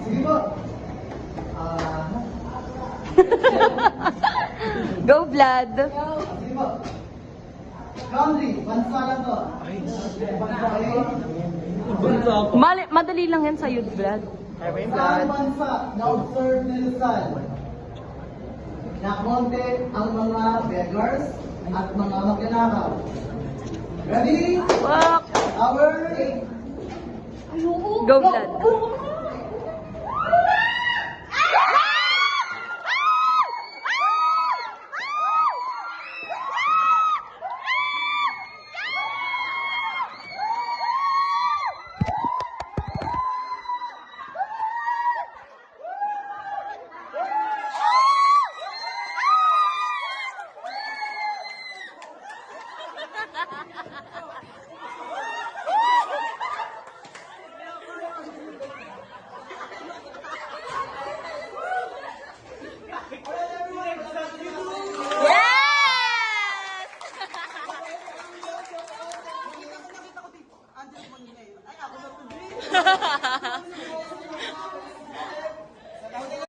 Sige po. Go, Vlad. Sige po. Country, bansa lang to. Madali lang yan sa'yo, Vlad. Saan bansa na observe ni Rizal? Nakonte ang mga beggars at mga magnanakaw. Ready? Wak! Our Go, Vlad. Yes!